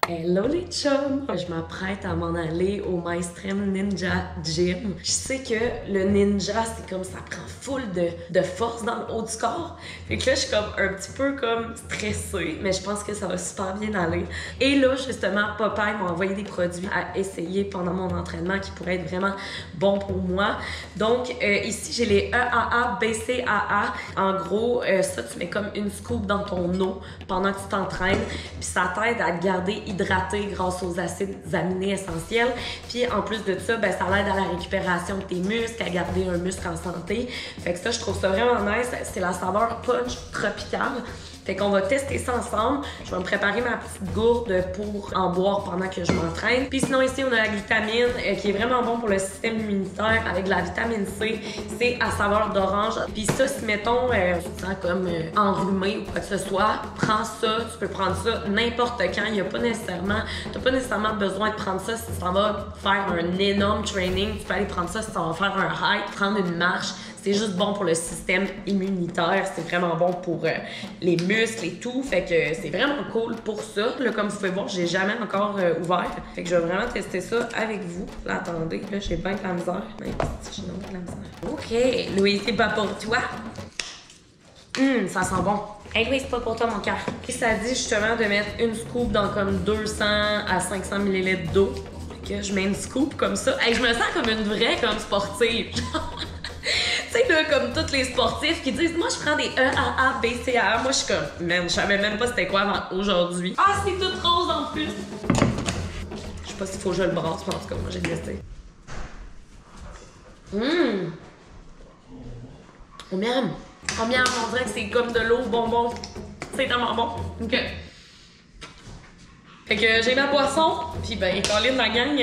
Hello les chums! Je m'apprête à m'en aller au MyStrength Ninja Gym. Je sais que le ninja, c'est comme ça prend full de force dans le haut du corps. Fait que là, je suis comme un petit peu comme stressée, mais je pense que ça va super bien aller. Et là, justement, Popeye m'a envoyé des produits à essayer pendant mon entraînement qui pourraient être vraiment bons pour moi. Donc, ici, j'ai les EAA, BCAA. En gros, ça, tu mets comme une scoop dans ton eau pendant que tu t'entraînes. Puis ça t'aide à te garder hydraté grâce aux acides aminés essentiels. Puis en plus de ça, ben, ça l'aide à la récupération de tes muscles, à garder un muscle en santé. Fait que ça, je trouve ça vraiment nice. C'est la saveur punch tropicale. Fait qu'on va tester ça ensemble. Je vais me préparer ma petite gourde pour en boire pendant que je m'entraîne. Puis sinon, ici, on a la glutamine qui est vraiment bon pour le système immunitaire avec de la vitamine C. C'est à saveur d'orange. Puis ça, si mettons, tu te sens comme enrhumé ou quoi que ce soit, prends ça. Tu peux prendre ça n'importe quand. Il y a pas nécessairement, t'as pas nécessairement besoin de prendre ça si tu t'en vas faire un énorme training. Tu peux aller prendre ça si tu vas faire un hike, prendre une marche. C'est juste bon pour le système immunitaire. C'est vraiment bon pour les muscles et tout. Fait que c'est vraiment cool pour ça. Là, comme vous pouvez voir, j'ai jamais encore ouvert. Fait que je vais vraiment tester ça avec vous. Là, attendez, là, j'ai bien de la misère. Même si j'ai de la misère. OK, Louis, c'est pas pour toi. Ça sent bon. Hey Louis, c'est pas pour toi, mon cœur. Et ça dit justement de mettre une scoop dans comme 200 à 500 ml d'eau. Fait que je mets une scoop comme ça. Hey, je me sens comme une vraie comme sportive. Tu sais, là, comme tous les sportifs qui disent, moi, je prends des EAA, BCAA. Moi, je suis comme, man, je savais même pas c'était quoi avant aujourd'hui. Ah, c'est tout rose en plus. Je sais pas s'il faut que je le brasse, mais en tout cas, moi, j'ai testé. Oh, miam. Oh, miam, on dirait que c'est comme de l'eau bonbon. C'est tellement bon. OK. Fait que j'ai ma boisson, puis ben, Colin, la gang,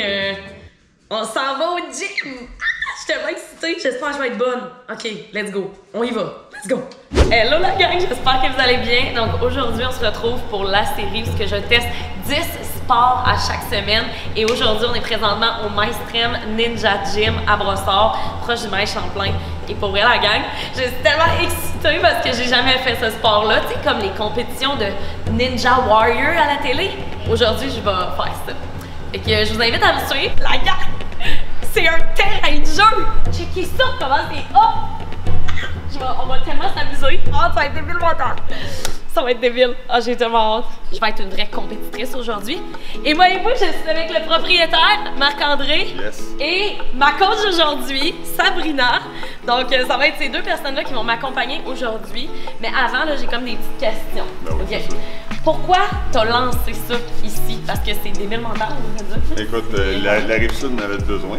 on s'en va au gym. Je suis tellement excitée, j'espère que je vais être bonne. OK, let's go. On y va. Let's go. Hello la gang, j'espère que vous allez bien. Donc aujourd'hui, on se retrouve pour la série où je teste 10 sports à chaque semaine. Et aujourd'hui, on est présentement au MyStrength Ninja Gym à Brossard, proche du Maïs Champlain. Et pour vrai la gang, je suis tellement excitée parce que j'ai jamais fait ce sport-là. Tu sais, comme les compétitions de Ninja Warrior à la télé. Aujourd'hui, je vais faire ça. Fait que je vous invite à me suivre. La gang! C'est un terrain de jeu! Checkez ça, comment c'est hop! On va tellement s'amuser. Oh, ça va être débile, mon temps! Ça va être débile. Ah, j'ai tellement hâte. Je vais être une vraie compétitrice aujourd'hui. Et voyez-vous, je suis avec le propriétaire, Marc-André. Yes. Et ma coach aujourd'hui, Sabrina. Donc, ça va être ces deux personnes-là qui vont m'accompagner aujourd'hui. Mais avant, là, j'ai comme des petites questions. Ben oui, okay. Pourquoi t'as lancé ça ici? Parce que c'est débile mental, on va dire. Écoute, la Rive-Sud en avait besoin.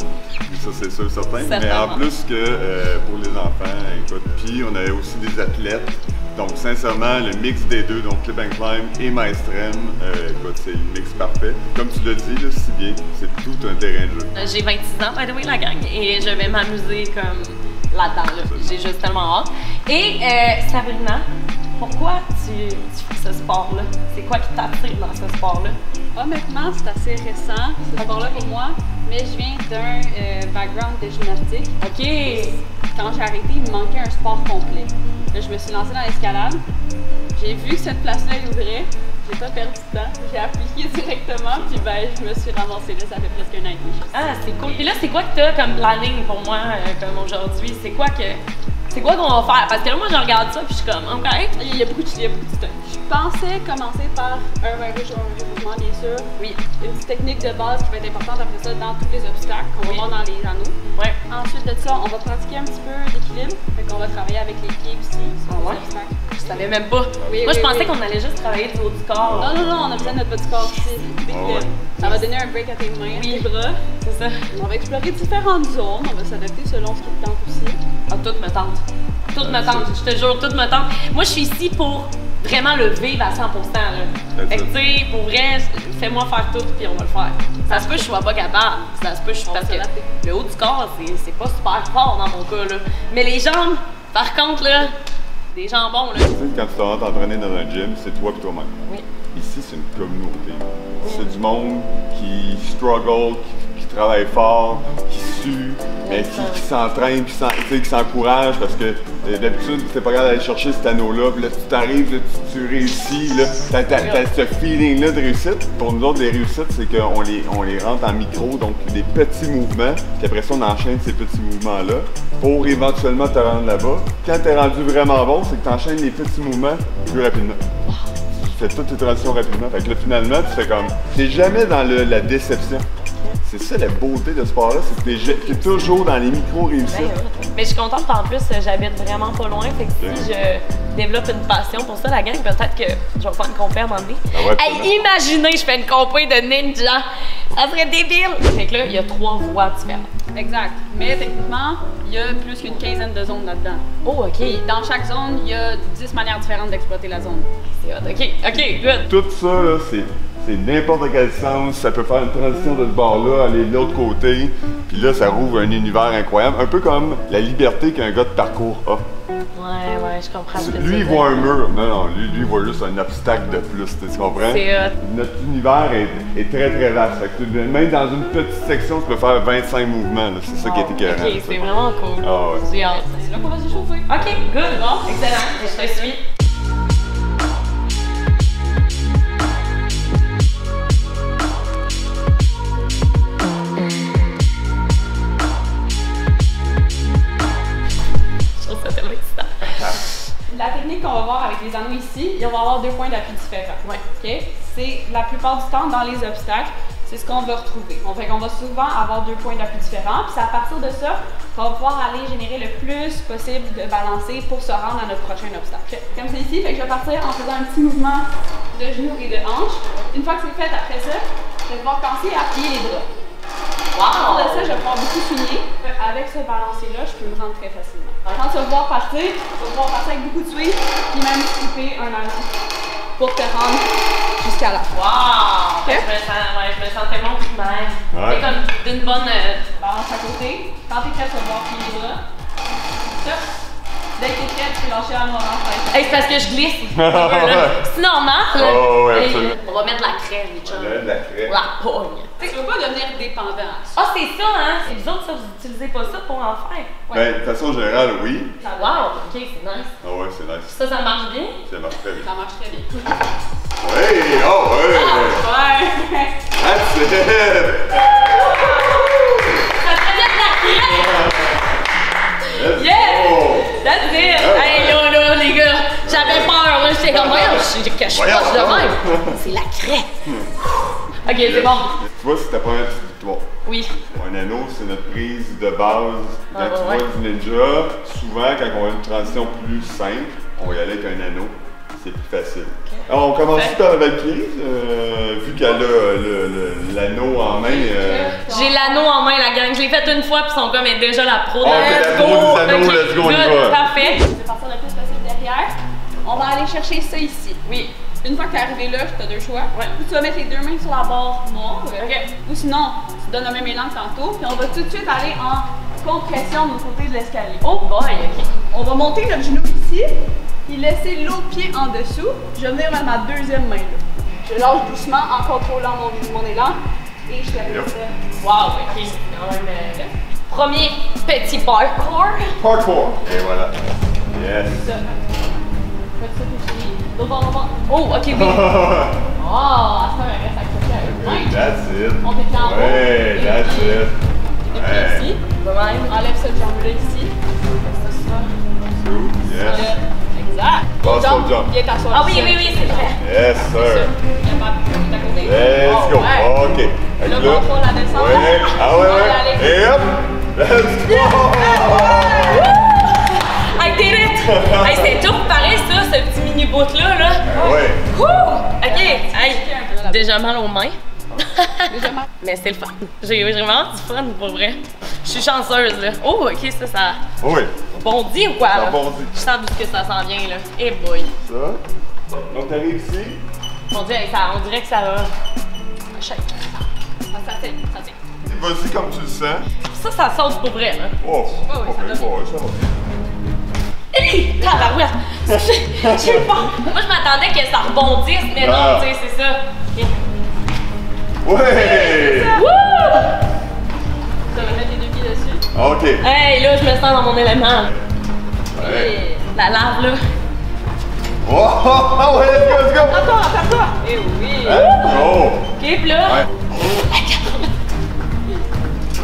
Ça, c'est sûr, certain. Mais en plus que pour les enfants, écoute, puis on avait aussi des athlètes. Donc, sincèrement, le mix des deux, donc Clip and Climb et MyStrength, écoute, c'est le mix parfait. Comme tu l'as dit, là, si bien, c'est tout un terrain de jeu. J'ai 26 ans, by the way, la gang, et je vais m'amuser comme là-dedans. Là. J'ai juste tellement hâte. Et Sabrina, pourquoi tu fais ce sport-là? C'est quoi qui t'attire dans ce sport-là? Honnêtement, c'est assez récent, ce sport-là pour moi, mais je viens d'un background de gymnastique. OK! Quand j'ai arrêté, il me manquait un sport complet. Là, je me suis lancée dans l'escalade. J'ai vu que cette place-là ouvrait. J'ai pas perdu de temps. J'ai appliqué directement, puis ben, je me suis ramassée là. Ça fait presque un an et demi. Ah, c'est cool. Puis là, c'est quoi que t'as comme planning pour moi, comme aujourd'hui? C'est quoi qu'on va faire? Parce que là, moi, je regarde ça, puis je suis comme, OK. Il y a beaucoup de temps. Je pensais commencer par un regroupement, bien sûr. Oui. Une petite technique de base qui va être importante après ça dans tous les obstacles qu'on va voir dans les anneaux. Ouais. Ensuite de ça, on va pratiquer un petit peu d'équilibre. Fait qu'on va travailler avec les pieds aussi. Ah ouais? Je savais même pas. Oui, moi, je pensais qu'on allait juste travailler du haut du corps. Non, on a besoin de notre petit corps aussi. Ça va donner un break à tes mains, tes bras. C'est ça. On va explorer différentes zones. On va s'adapter selon ce qui te tente aussi. Ah, tout me tente. Tout me tente. Je te jure, tout me tente. Moi, je suis ici pour vraiment le vivre à 100%. Là. Fait que, tu sais, pour vrai, fais-moi faire tout, puis on va le faire. Ça se peut que je sois pas capable. Ça se peut que je parce que le haut du corps, c'est pas super fort dans mon cas, là. Mais les jambes, par contre, là, des jambons, là. Tu sais, quand tu t'en vas t'entraîner dans un gym, c'est toi et toi-même. Oui. Ici, c'est une communauté. C'est du monde qui struggle, qui travaille fort, qui sue, mais qui s'entraîne, qui s'encourage parce que D'habitude, t'es pas capable d'aller chercher cet anneau-là, puis là, tu t'arrives, là, tu réussis, là. T'as ce feeling-là de réussite. Pour nous autres, les réussites, c'est qu'on les rentre en micro, donc des petits mouvements, puis après ça, on enchaîne ces petits mouvements-là pour éventuellement te rendre là-bas. Quand t'es rendu vraiment bon, c'est que t'enchaînes les petits mouvements plus rapidement. Tu fais toutes tes transitions rapidement. Fait que là, finalement, tu fais comme... T'es jamais dans la déception. C'est ça la beauté de ce sport-là, c'est que t'es toujours dans les micro-réussites. Mais je suis contente, en plus, j'habite vraiment pas loin, fait que si je développe une passion pour ça, la gang, peut-être que je vais faire une compé à un moment donné. Hey, imaginez, je fais une compé de ninja! Ça serait débile! Fait que là, il y a 3 voies différentes. Exact. Mais techniquement, il y a plus qu'une quinzaine de zones là-dedans. Oh, OK. Et dans chaque zone, il y a 10 manières différentes d'exploiter la zone. C'est hot. OK, good. Tout ça, là, c'est n'importe quel sens. Ça peut faire une transition de ce bord-là, aller de l'autre côté. Puis là, ça rouvre un univers incroyable. Un peu comme la liberté qu'un gars de parcours a. Ouais, je comprends. Lui, il voit un mur. Non, lui, il voit juste un obstacle de plus. Tu comprends? C'est hot. Notre univers est très, très vaste. Fait que même dans une petite section, tu peux faire 25 mouvements. C'est ça qui est écœurant. OK, c'est vraiment cool. Ah ouais. J'ai hâte. C'est là qu'on va s'échauffer. OK, good. Bon, excellent. Je te suis. La technique qu'on va voir avec les anneaux ici, on va avoir 2 points d'appui différents. Ouais. OK? C'est la plupart du temps dans les obstacles, c'est ce qu'on va retrouver. On va souvent avoir 2 points d'appui différents, puis c'est à partir de ça qu'on va pouvoir aller générer le plus possible de balancer pour se rendre à notre prochain obstacle. Comme c'est ici, fait que je vais partir en faisant un petit mouvement de genoux et de hanches. Une fois que c'est fait, après ça, je vais pouvoir commencer à plier les bras. À partir de ça, je vais pouvoir beaucoup swinguer. Avec ce balancier-là, je peux me rendre très facilement. Quand tu vas pouvoir partir avec beaucoup de swing, puis même skipper un anneau pour te rendre jusqu'à la fin. Wow! Okay. Je me sens tellement plus mal. C'est comme d'une bonne... Balance à côté. Quand t'es prête, tu vas pouvoir plier les bras. Ça. Dès que t'es prête, tu peux lâcher la main. Hey, c'est parce que je glisse. C'est normal. Oh, ouais, absolument. On va mettre de la crème, les chums. De la crème. La pogne. Tu veux pas devenir dépendant. Ah, c'est ça, hein? C'est vous autres, ça, vous utilisez pas ça pour en faire? Ouais. Ben, de façon générale, oui. Wow! OK, c'est nice. Ah ouais, c'est nice. Ça marche bien? Ça marche très bien. Ça marche très bien. Hey! Oh, ouais! Ouais! That's it! Ça prenait de la crème! Let's Yeah! go! That's it! Hey, là, les gars, j'avais peur, là. J'étais comme, voyons, je cache pas de même. C'est la crème! OK, c'est bon. Tu vois, c'est ta première petite victoire. Oui. Un anneau, c'est notre prise de base. Quand tu vois du ninja, souvent, quand on a une transition plus simple, on va y aller avec un anneau. C'est plus facile. Okay. Alors, on commence par Valkyrie, vu qu'elle a l'anneau en main. J'ai l'anneau en main, la gang. Je l'ai fait une fois, puis son gars est déjà la pro. Let's go! Let's go, on y va. Parfait. Je vais partir le plus possible derrière. On va aller chercher ça ici. Oui. Une fois que tu es arrivé là, tu as 2 choix. Ouais. Ou tu vas mettre les 2 mains sur la barre noire. Ou sinon, tu donnes le même élan que tantôt. Puis on va tout de suite aller en compression de l'autre côté de l'escalier. Oh boy, OK. On va monter notre genou ici, puis laisser l'autre pied en dessous. Je vais venir mettre ma 2e main là. Je lâche doucement en contrôlant mon élan. Et je fais ça. Wow, OK. Quand même, premier petit parkour. Parkour. Et voilà. Yes. Ça. Faites ça tout fini. Oh, ok, oui. Oh, à ça, elle reste accrochée à eux. That's it. On fait en haut. Ouais, that's it. Et puis ici. Enlève cette jambe-là ici. C'est ça. Yes. Exact. Passe au jump. Viens t'asseoir. Ah oui, c'est vrai. Yes, sir. Let's go. OK. Là, contrôle la descente. Ouais. Ah ouais. Et hop. Let's go. I did it! Hey, c'est tout pareil, ça, ce petit mini-bout-là, là. Ouais. OK. Hey, déjà mal aux mains. Mais c'est le fun. J'ai vraiment du fun, pour vrai. Je suis chanceuse, là. Oh, OK, ça Oui. bondit ou quoi, là? Ça bondit. Je sens d'où que ça s'en vient, là. Eh boy. Ça. Donc, t'arrives ici. On dirait que ça va... Ça tient. Vas-y comme tu le sens. Ça saute pour vrai, là. Oh, oui, ça va bien. Ça va bien. Hé! Tabarouette! J'ai peur! Moi, je m'attendais que ça rebondisse, mais non, tu sais, c'est ça. Okay. Ouais! Wouh! Tu vas mettre les 2 pieds dessus. OK. Hey, là, je me sens dans mon élément. Ouais. La lave, là. Oh, oh, ouais, let's go, let's go! Attends! Eh oui! Oh! Ok, puis là... Ouais.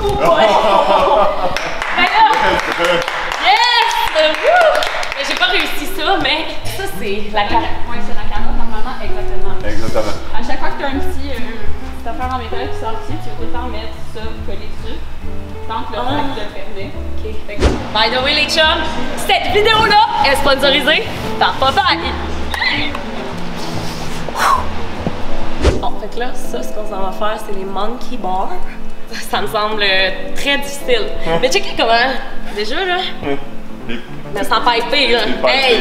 Oh, ouais. Ben là, yes! Mais j'ai pas réussi ça, mais ça, c'est la carotte. Oui, c'est la carotte, normalement, exactement. Exactement. À chaque fois que tu as un petit affaire en métal qui sort ici, tu vas tout le temps mettre ça collé dessus. Tant que le sac te le permet. Ok. Fait que... By the way, les chums, cette vidéo-là est sponsorisée par Popeye. Bon, fait que là, ça, ce qu'on s'en va faire, c'est les monkey bars. Ça me semble très difficile. Mais checkez comment, déjà, là, mais sans piper, là. Hey!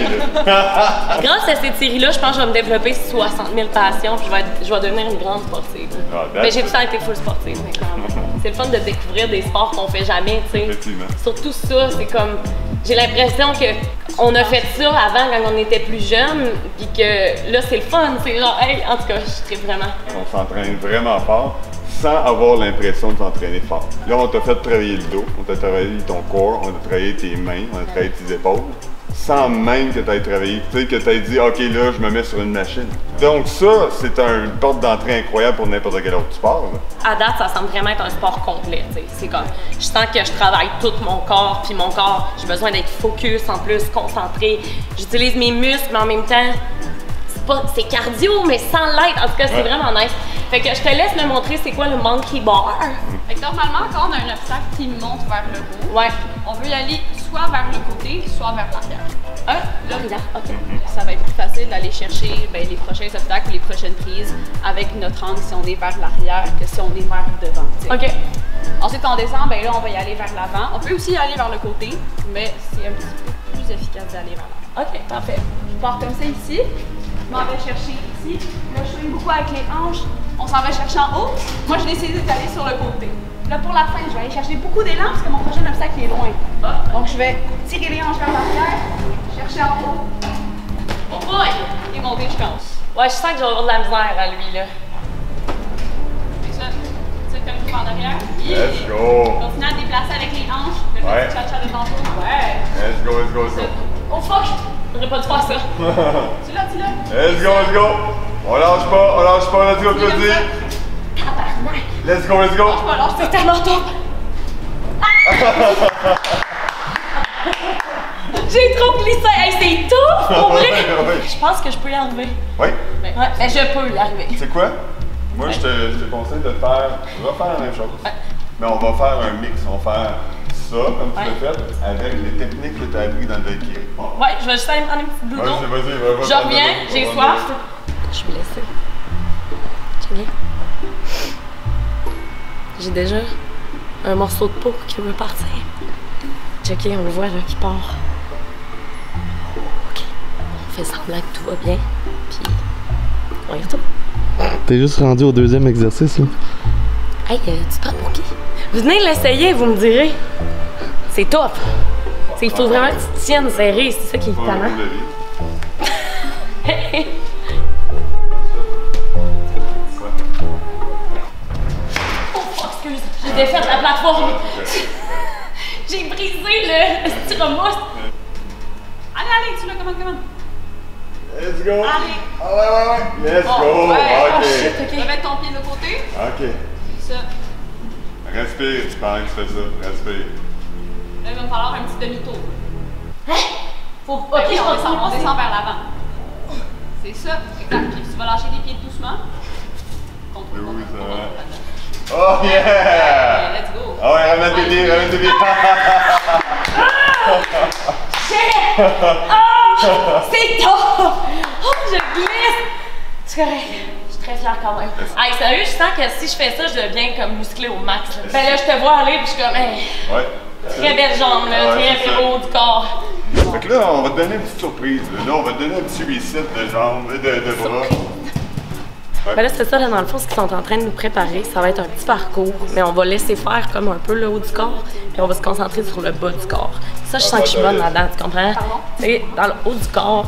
Grâce à cette série-là, je pense que je vais me développer 60 000 passions puis je vais devenir une grande sportive. Mais j'ai tout le temps été full sportive, mais quand même. C'est le fun de découvrir des sports qu'on fait jamais, tu sais. Effectivement. Surtout ça, c'est comme... J'ai l'impression qu'on a fait ça avant quand on était plus jeune, puis que là, c'est le fun. C'est genre, hey, en tout cas, je tripe vraiment. On s'entraîne vraiment fort sans avoir l'impression de s'entraîner fort. Là, on t'a fait travailler le dos, on t'a travaillé ton corps, on a travaillé tes mains, on a travaillé tes épaules, sans même que tu aies travaillé, tu sais, que tu aies dit « OK, là, je me mets sur une machine ». Donc ça, c'est une porte d'entrée incroyable pour n'importe quel autre sport. Là. À date, ça semble vraiment être un sport complet, tu sais. C'est comme, je sens que je travaille tout mon corps, puis mon corps, j'ai besoin d'être focus, en plus, concentré. J'utilise mes muscles, mais en même temps, c'est cardio, mais sans l'être. En tout cas, c'est vraiment nice. Fait que je te laisse me montrer c'est quoi le monkey bar. Fait que normalement, quand on a un obstacle qui monte vers le haut, Ouais. on veut y aller soit vers le côté, soit vers l'arrière. Là, regarde. OK. Ça va être plus facile d'aller chercher les prochains obstacles ou les prochaines prises avec notre angle si on est vers l'arrière que si on est vers devant. T'sais. OK. Ensuite, quand on descend, là, on va y aller vers l'avant. On peut aussi y aller vers le côté, mais c'est un petit peu plus efficace d'aller vers l'avant. OK, parfait. Je pars comme ça ici. Je m'en vais chercher ici. Là, je swing beaucoup avec les hanches. On s'en va chercher en haut. Moi, je vais essayer d'aller sur le côté. Là, pour la fin, je vais aller chercher beaucoup d'élan parce que mon prochain obstacle est loin. Donc, je vais tirer les hanches vers l'arrière, chercher en haut. Oh boy! Et monter, je pense. Ouais, je sens que je vais avoir de la misère à lui, là. C'est ça. C'est comme tout en arrière. Let's go! Continue à te déplacer avec les hanches. Le petit cha-cha de tantôt. Ouais. Let's go, let's go, let's go. Oh fuck! J'aurais pas dû faire ça. Tu l'as, tu l'as. Let's go, let's go! On lâche pas, let's go, Claudie! Tabarnak! Let's go, let's go! Lâche pas, lâche pas. C'est tellement top! J'ai trop glissé! Hey, c'est tout! Pour vrai! Je pense que je peux y arriver. Oui? Ouais, mais je peux y arriver. C'est quoi? Moi, je te conseille de faire. On va faire la même chose. Mais on va faire un mix. On va faire ça, comme tu l'as fait, avec les techniques que tu as appris dans le Valkyrie. Ouais, je vais juste aller me prendre une petite boudon. Vas-y. Je reviens, j'ai soif. Je vais laisser. Check. J'ai déjà un morceau de peau qui veut partir. Checké, on le voit là qui part. Ok, on fait semblant que tout va bien, puis on y retourne. T'es juste rendu au deuxième exercice là. Hey, tu parles pour qui? Venez l'essayer, vous me direz. C'est top. Il faut vraiment que tu te tiennes serré, c'est ça qui est talent. Oh, excuse, j'ai défait la plateforme. J'ai brisé le styromousse. Allez, tu l'as, comment? Let's go! Allez! Ah ouais! Let's go! Ouais. Ok! Tu vas mettre ton pied de côté. Ok. Ça. Respire, pendant que tu fais ça. Respire. Là, il va me falloir un petit demi-tour. Faut... Ok, on descend vers l'avant. C'est ça, exact. Puis tu vas lâcher les pieds doucement. Oui, ça va. Oh yeah! Let's go! Ah ouais, ramène tes pieds, C'est top! Oh, je glisse! C'est correct. Je suis très fière quand même. Hey, sérieux, je sens que si je fais ça, je deviens comme musclé au max. Là. Ben là, je te vois aller, puis je suis comme, hey, ouais. Très belle jambe, là, très beau du corps. Fait que là, on va te donner une petite surprise. Là, on va te donner un petit reset de jambes, de bras. Ouais. Ben là, c'est ça, là, dans le fond, ce qu'ils sont en train de nous préparer, ça va être un petit parcours, mais on va laisser faire comme un peu le haut du corps, puis on va se concentrer sur le bas du corps. Ça, je sens que je suis bonne là-dedans, tu comprends? Tu sais, dans le haut du corps,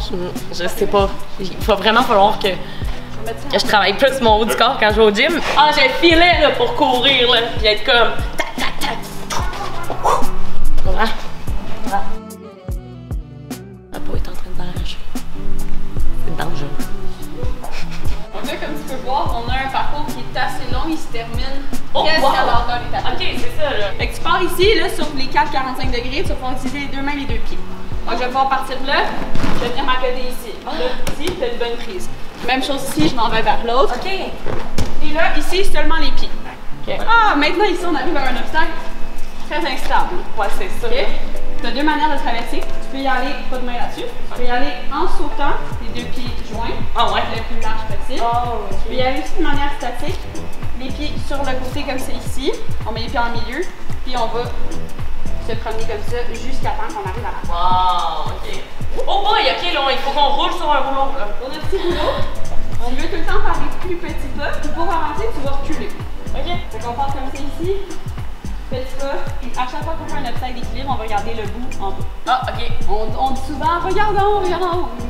je sais pas, il va vraiment falloir que je travaille plus mon haut du corps quand je vais au gym. Ah, j'ai le filet, là, pour courir, là, puis être comme tac, tac, tac. Tu comprends? Voilà. détermine Oh, quelle wow. largeur des tapis. Ok, c'est ça là. Fait que tu pars ici, là, sur les 4,45 degrés, tu vas pouvoir utiliser les deux mains et les deux pieds. Donc, je vais pouvoir partir de là, je vais venir m'accoter ici. Là, ici, tu as une bonne prise. Même chose ici, je m'en vais vers l'autre. Ok. Et là, ici, seulement les pieds. Okay. Ah, maintenant, ici, on arrive à un obstacle très instable. Ouais, c'est ça. Okay. Tu as deux manières de traverser. Tu peux y aller, pas de main là-dessus. Tu peux y aller en sautant, les deux pieds joints, le plus large possible. Oh, Tu peux y aller aussi de manière statique, les pieds sur le côté comme c'est ici. On met les pieds en milieu, puis on va se promener comme ça jusqu'à temps qu'on arrive à la fin. wow, ok. Oh boy, ok, là, il faut qu'on roule sur un rouleau. Là. On a un petit rouleau. On veut tout le temps faire des plus petits pas. Puis pour avancer, tu vas reculer. Ok. Donc on part comme ça ici. Petit pas. À chaque fois qu'on fait un obstacle d'équilibre, on va regarder le bout en bas. Ah, ok. On dit souvent, regardons. Mais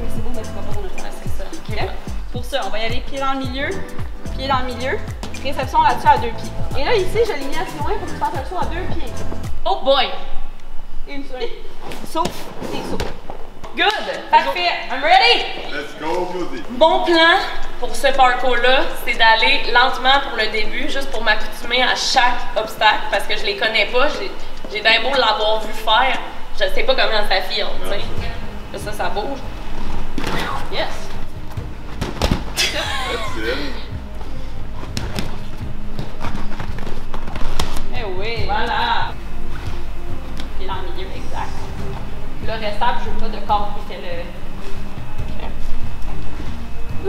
c'est beau, mais tu vas pas ton obstacle. C'est ça. Ok. Okay? Pour ça, on va y aller pied dans le milieu, pied dans le milieu. Réception là-dessus à deux pieds. Et là, ici, je l'ai mis assez loin pour que tu fasses le saut à deux pieds. Oh boy. Une souris. Saut et saut. Good. Parfait. I'm ready. Let's go, Claudie. Mon plan pour ce parcours-là, c'est d'aller lentement pour le début, juste pour m'accoutumer à chaque obstacle, parce que je les connais pas. J'ai bien beau l'avoir vu faire, je sais pas comment ça file, tu sais. Ça bouge. Yes. That's it. Eh oui. Voilà. Et dans le milieu, exact. Le restable, je veux pas de corps qui fait le.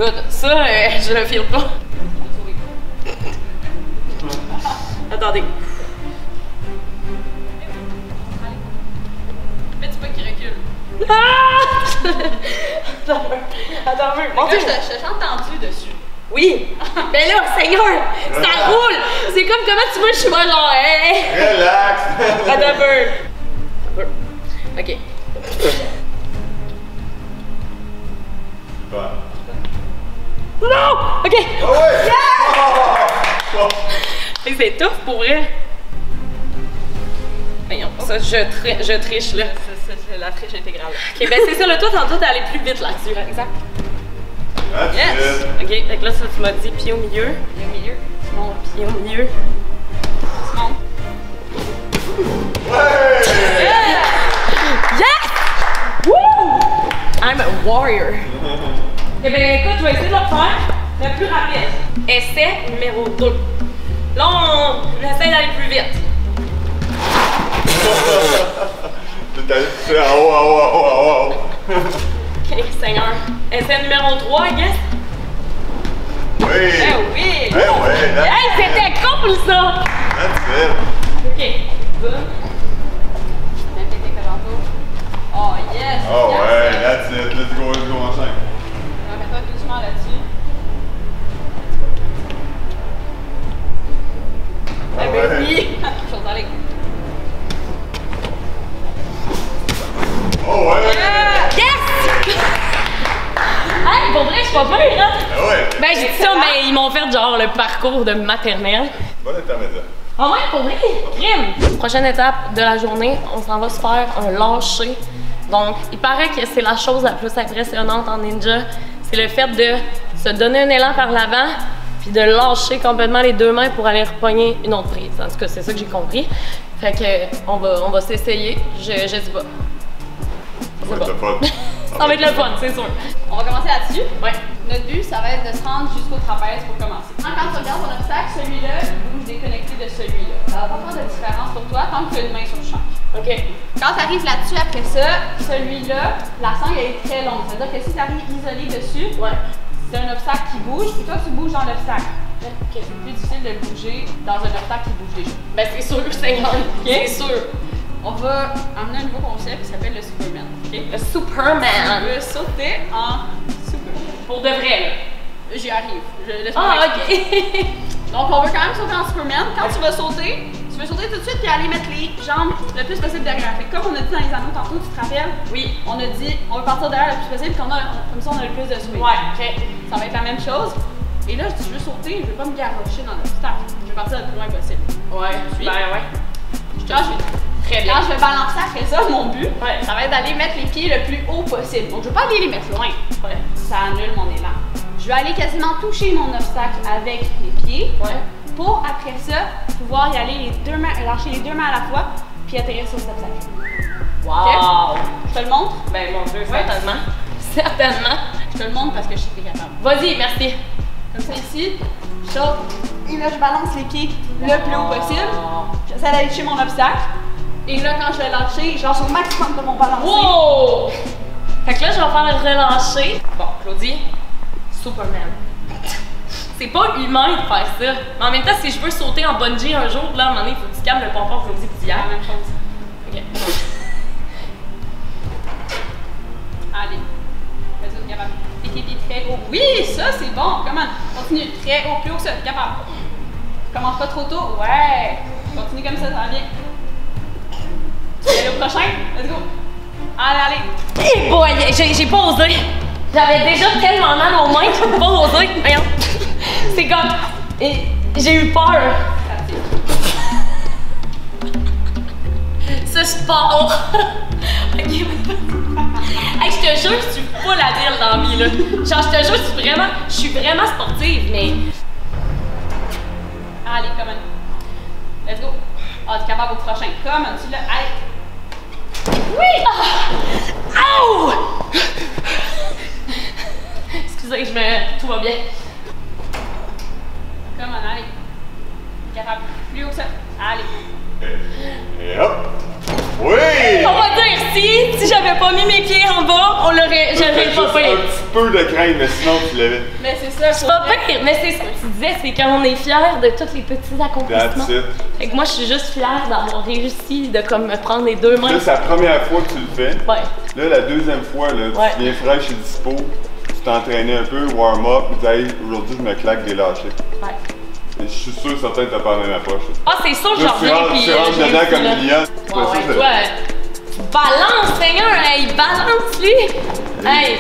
Good. Ça, je le file pas. Attendez. Petit pas qui recule. Ah! Attends un peu. Mon Dieu. Je te chante tendu dessus. Oui. Mais là, Seigneur, ça roule. C'est comme comment tu vois, je suis moi genre. Hey. Relax. Attends un peu. Ok. Ouais. Non! Ok! Ah ouais! Oh! C'est tough pour vrai. Voyons, ça, je triche là. C'est la triche intégrale. Ok, ben c'est ça, là, toi, tantôt, t'es allé plus vite là-dessus. Exact. That's Yes! it. Ok, fait que là, ça, tu m'as dit pied au milieu. Pied au milieu. Tu montes. Pied au milieu. Tu montes. Ouais! Yes! Woo! I'm a warrior. Eh bien, écoute, je vais essayer de le faire le plus rapide. Essai numéro 2. Là, on essaie d'aller plus vite. T'es allé tout seul en haut, en haut, en haut, en haut. Ok, Seigneur. Essai numéro 3, I guess. Oui! Eh oui! Eh ouais, that's Hey, c'était cool ça! That's it. Ok, good. Même technique que tantôt. Oh yes! Oh yes. ouais, that's it. Let's go ensemble. Remets-toi doucement là-dessus. Ah Eh ben oui. Quelque chose d'aller. Oh ouais! Yes! Hey, pour vrai, je suis pas pire, hein? Ah ouais! Ben, j'ai dit ça, mais ils m'ont fait genre le parcours de maternelle. Bon intermédiaire. Ah ouais, pour vrai, crime! Prochaine étape de la journée, on s'en va se faire un lâcher. Donc, il paraît que c'est la chose la plus impressionnante en ninja. C'est le fait de se donner un élan par l'avant, puis de lâcher complètement les deux mains pour aller repogner une autre prise. En tout cas, c'est ça que j'ai compris. Fait que, on va s'essayer. Je dis pas. Ça va être le fun. Ça va être le fun, c'est sûr. On va commencer là-dessus. Ouais. Notre but, ça va être de se rendre jusqu'au trapèze pour commencer. Quand tu regardes ton obstacle, celui-là bouge déconnecté de celui-là. Ça va pas faire de différence pour toi tant que tu as une main sur chaque. OK. Quand tu arrives là-dessus, après ça, celui-là, la sangle elle est très longue. C'est-à-dire que si tu arrives isolé dessus, Ouais. c'est un obstacle qui bouge, puis toi, tu bouges dans l'obstacle. C'est plus difficile de bouger dans un obstacle qui bouge déjà. Ben, c'est sûr, Seigneur. C'est sûr. On va amener un nouveau concept qui s'appelle le Superman. Okay? Le Superman. On veut sauter en Superman. Pour de vrai, là. J'y arrive. Ah, OK. Donc, on veut quand même sauter en Superman. Quand tu vas sauter, tu veux sauter tout de suite puis aller mettre les jambes le plus possible derrière. Fait que comme on a dit dans les anneaux tantôt, tu te rappelles? Oui. On a dit, on veut partir derrière le plus possible, puis comme ça, on a le plus de swing. Ouais, OK. Ça va être la même chose. Et là, je dis, je veux sauter, je veux pas me garrocher dans l'obstacle. Je veux partir le plus loin possible. Ouais. Suis. Ben, ouais. Très bien. Quand je vais balancer après ça, mon but, Ouais. ça va être d'aller mettre les pieds le plus haut possible. Donc, je veux pas aller les mettre loin. Ouais. Ça annule mon élan. Je vais aller quasiment toucher mon obstacle avec les pieds. Ouais. pour après ça, pouvoir y aller les deux mains, lâcher les deux mains à la fois, puis atterrir sur le step side. Wow! Okay? Je te le montre? Ben mon Dieu, certainement. Certainement. Je te le montre parce que je sais que t'es capable. Vas-y, merci. Comme ça ici, je saute, et là je balance les pieds le plus haut possible. J'essaie d'aller chercher mon obstacle. Et là, quand je vais lâcher, je lâche au maximum de mon balancier. Wow! Fait que là, je vais faire le relâcher. Bon, Claudie, Superman. C'est pas humain de faire ça. Mais en même temps, si je veux sauter en bungee un jour, là, à un moment donné, il faut que tu calmes le pompon, Claudie, puis C'est la même chose. OK. Allez. Vas-y, capable. Et tes pieds très haut. Oui, ça, c'est bon. Comment? Continue. Très haut, plus haut que ça. Capable. Commence pas trop tôt. Ouais. Continue comme ça va bien. Allez au prochain. Let's go. Allez, allez. Eh boy, j'ai pas osé. J'avais déjà tellement mal aux mains que j'ai pas osé. Regarde. C'est comme... J'ai eu peur. Ce sport. OK. Hey, je te jure que je suis pas la ville dans la vie, là. Genre, je te jure, je suis vraiment sportive, mais... Allez, come on. Let's go. Ah, t'es capable au prochain. Come on, tu l'as. Allez. Oui! Ah! Ow! Excusez, tout va bien. Come on, allez. Capable. Plus haut que ça. Allez. Et hop! Oui! On va dire, si j'avais pas mis mes pieds en bas, j'aurais pas fait. Un petit peu de crainte, mais sinon tu l'avais. Mais c'est ça. C'est pas pire, mais c'est ça que tu disais, c'est quand on est fier de tous les petits accomplissements. That's it. Fait que moi, je suis juste fière d'avoir réussi de comme me prendre les deux mains. Là, c'est la première fois que tu le fais. Ouais. Là, la deuxième fois, là, tu viens fraîche et dispo, tu t'entraînais un peu, warm-up, tu dis, hey, aujourd'hui, je me claque des lâchers. Ouais. Et je suis sûr certain que t'as pas la même approche. Ah, c'est sûr, Là, j'en reviens, puis tu rentres dedans comme Liliane. Ouais, toi, balance, Seigneur, hey, balance, lui! Hey!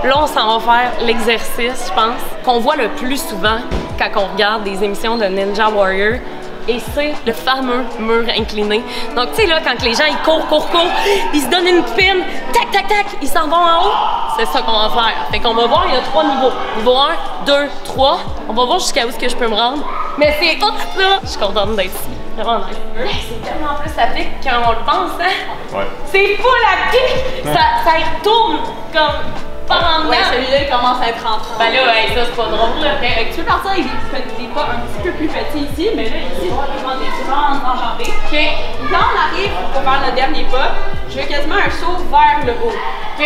Là, on s'en va faire l'exercice, je pense, qu'on voit le plus souvent quand on regarde des émissions de Ninja Warrior. Et c'est le fameux mur incliné. Donc, tu sais, là, quand les gens, ils courent, ils se donnent une pine, tac, tac, tac, ils s'en vont en haut. C'est ça qu'on va faire. Fait qu'on va voir, il y a 3 niveaux. Niveau 1, 2, 3. On va voir jusqu'à où est-ce que je peux me rendre. Mais c'est tout là. Je suis contente d'être ici. Vraiment nice. C'est tellement plus à pic quand on le pense, hein? Ouais. C'est fou la pic! Ça y retourne comme par en dedans. Ouais, celui-là, il commence à être rentrant. Ben là, ouais, ça, c'est pas drôle, là. Fait que tu peux partir avec des pas un petit peu plus petits ici, mais là, ici, on va prendre des grandes enjambées. OK. Quand on arrive pour faire le dernier pas, je veux quasiment un saut vers le haut. OK.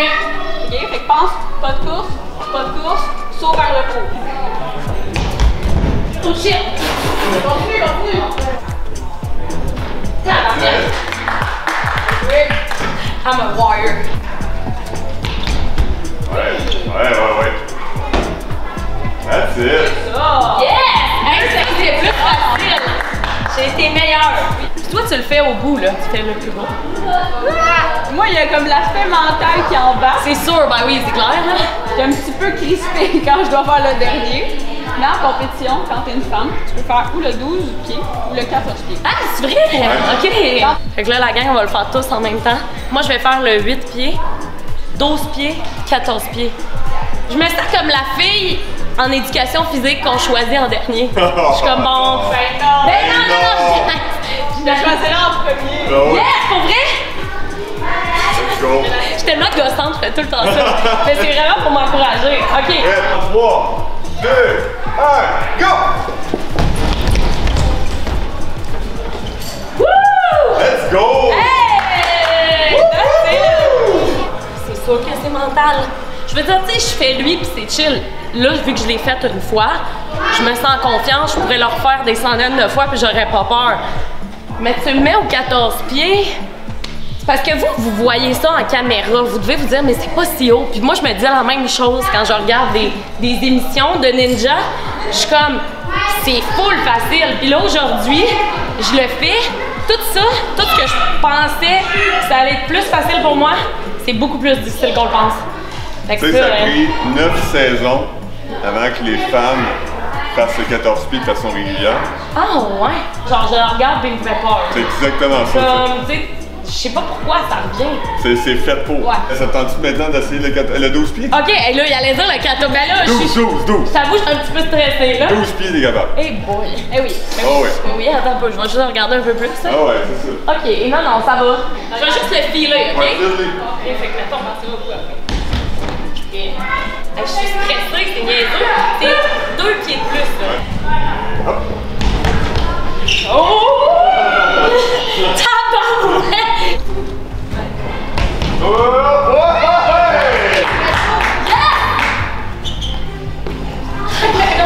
OK? Fait que pense, pas de course, saut vers le haut. Oh shit! Continue. I'm a warrior. Ouais. That's it. Ça! Yes! Hey, c'est plus facile. J'ai été meilleure. Toi, tu le fais au bout, là. Tu fais le plus beau. Moi, il y a comme l'aspect mental qui embarque. C'est sûr, ben oui, c'est clair, là. Je suis un petit peu crispée quand je dois faire le dernier. Mais en compétition, quand t'es une femme, tu peux faire ou le 12 pieds ou le 14 pieds. Ah, c'est vrai? OK. Fait que là, la gang, on va le faire tous en même temps. Moi, je vais faire le 8 pieds, 12 pieds, 14 pieds. Je me sens comme la fille en éducation physique qu'on choisit en dernier. Je suis comme bon. Ben non! Ben non! Je la choisirai en premier. Oh, Yes, pour vrai? let's go. Je suis tellement gossante, je fais tout le temps ça. Mais c'est vraiment pour m'encourager. OK. Prêt? 3, 2, 1, go! Woo! Let's go! Hey! That's it! C'est sûr que c'est mental. Je veux dire, tu sais, je fais lui puis c'est chill. Là, vu que je l'ai fait une fois, je me sens en confiance, je pourrais le refaire des centaines de fois puis j'aurais pas peur. Mais tu me mets au 14 pieds, c'est parce que vous voyez ça en caméra, vous devez vous dire, mais c'est pas si haut. Puis moi, je me dis la même chose quand je regarde des émissions de ninja. Je suis comme, c'est full facile. Puis là, aujourd'hui, je le fais. Tout ça, tout ce que je pensais que ça allait être plus facile pour moi, c'est beaucoup plus difficile qu'on le pense. Fait Tu sais, ça a pris 9 saisons avant que les femmes fassent le 14 pieds de façon régulière. Ah ouais? Genre, je le regarde et il me fait peur. C'est exactement ça. Comme, tu sais, je sais pas pourquoi ça revient. C'est fait pour. Ouais. Ça tente maintenant d'essayer le 12 pieds? Ok, et là, il allait dire le 4. Ben là, 12. J'avoue, je suis un petit peu stressée là. 12 pieds, t'es capable. Eh boy. Eh oui. Ben Ah ouais. oui, attends un peu, je vais juste regarder un peu plus. Ça. Ah ouais, c'est ça. Ok, et non, ça va. Je vais juste le filer, ok? Ouais, file-les. Ok, fait que mettons, on partira au coup après. Ok. Hey, je suis stressée, c'est niaiseux. C'est 2 pieds de plus là. Hop. Oh! Tabarouette! Oh, ouais!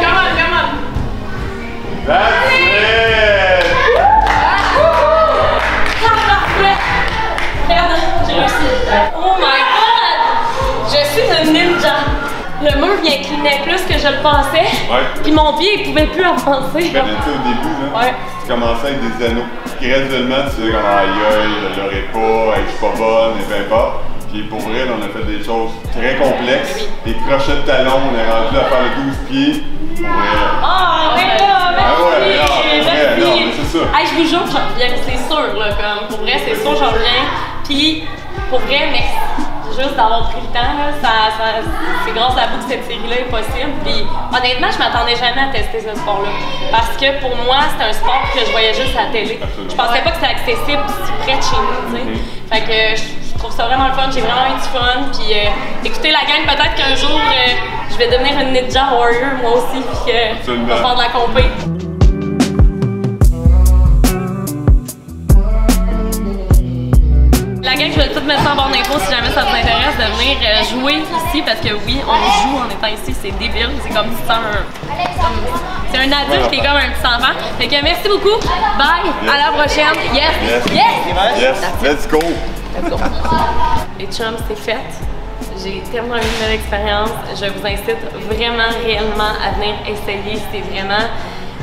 Come on! That's it! Tabarouette! Regarde, j'ai réussi. Oh my god! Je suis une ninja. Le mur vient incliner plus que je le pensais. Ouais. Puis mon pied, il pouvait plus avancer. Quand on était au début, là, Ouais. tu commençais avec des anneaux. Graduellement, tu disais comme aïe, je l'aurais pas, je suis pas bonne, et peu importe. Puis pour vrai, on a fait des choses très complexes. Des crochets de talons, on est rendu à faire le 12 pieds. Pour vrai. Ah, mais là, merci! Ah ouais, non, pour vrai, Merci! non, mais c'est ça. Hey, je vous jure que j'en reviens, c'est sûr, là, comme, pour vrai, c'est sûr, j'en reviens. Puis, pour vrai, merci. Juste d'avoir pris le temps, là, c'est grâce à vous que cette série-là est possible. Puis honnêtement, je m'attendais jamais à tester ce sport-là. Parce que pour moi, c'est un sport que je voyais juste à la télé. Absolument. Je pensais pas que c'était accessible si près de chez nous, tu sais. Fait que je trouve ça vraiment le fun, j'ai vraiment eu du fun. Puis écoutez la gang, peut-être qu'un jour, je vais devenir une Ninja Warrior moi aussi. Puis je vais faire de la compé. La gang, je vais tout mettre ça en barre d'infos si jamais ça vous intéresse de venir jouer ici parce que oui, on joue en étant ici, c'est débile, c'est comme si c'est un adulte qui est comme un petit enfant. Fait que merci beaucoup, bye, à la prochaine, yes! Yes, let's go! Les chums, c'est fait. J'ai tellement eu une belle expérience. Je vous incite vraiment réellement à venir essayer. C'est vraiment...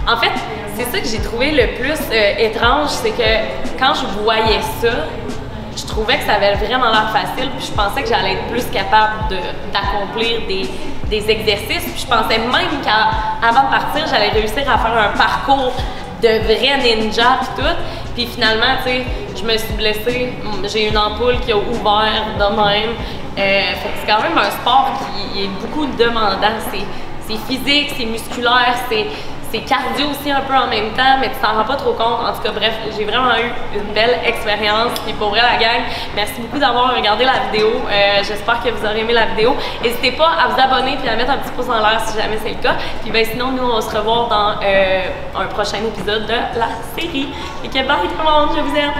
En fait, c'est ça que j'ai trouvé le plus étrange, c'est que quand je voyais ça, je trouvais que ça avait vraiment l'air facile, puis je pensais que j'allais être plus capable d'accomplir des exercices, puis je pensais même qu'avant de partir, j'allais réussir à faire un parcours de vrai ninja puis tout. Puis finalement, tu sais, je me suis blessée, j'ai une ampoule qui a ouvert de même. Fait que c'est quand même un sport qui est beaucoup demandant. C'est physique, c'est musculaire, c'est cardio aussi un peu en même temps, mais tu t'en rends pas trop compte. En tout cas, bref, j'ai vraiment eu une belle expérience. Puis pour vrai, la gang, merci beaucoup d'avoir regardé la vidéo. J'espère que vous aurez aimé la vidéo. N'hésitez pas à vous abonner puis à mettre un petit pouce en l'air si jamais c'est le cas. Puis ben sinon, nous, on va se revoir dans un prochain épisode de la série. Et que bye tout le monde, je vous aime!